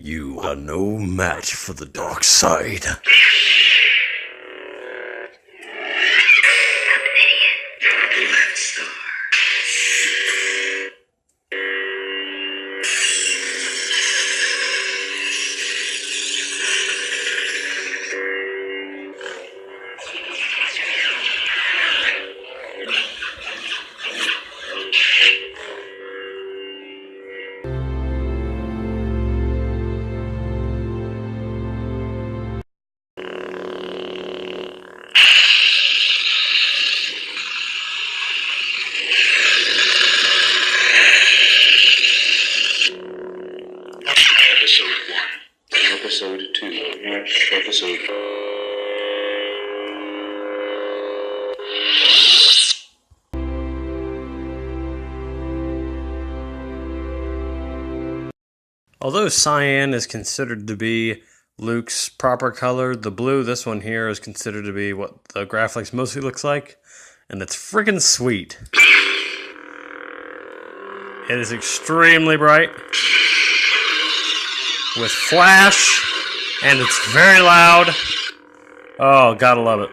You are no match for the dark side. Episode 2. Episode. Although cyan is considered to be Luke's proper color, the blue, this one here, is considered to be what the GRAFLEX mostly looks like, and it's freaking sweet. It is extremely bright, with flash, and it's very loud. Oh, gotta love it.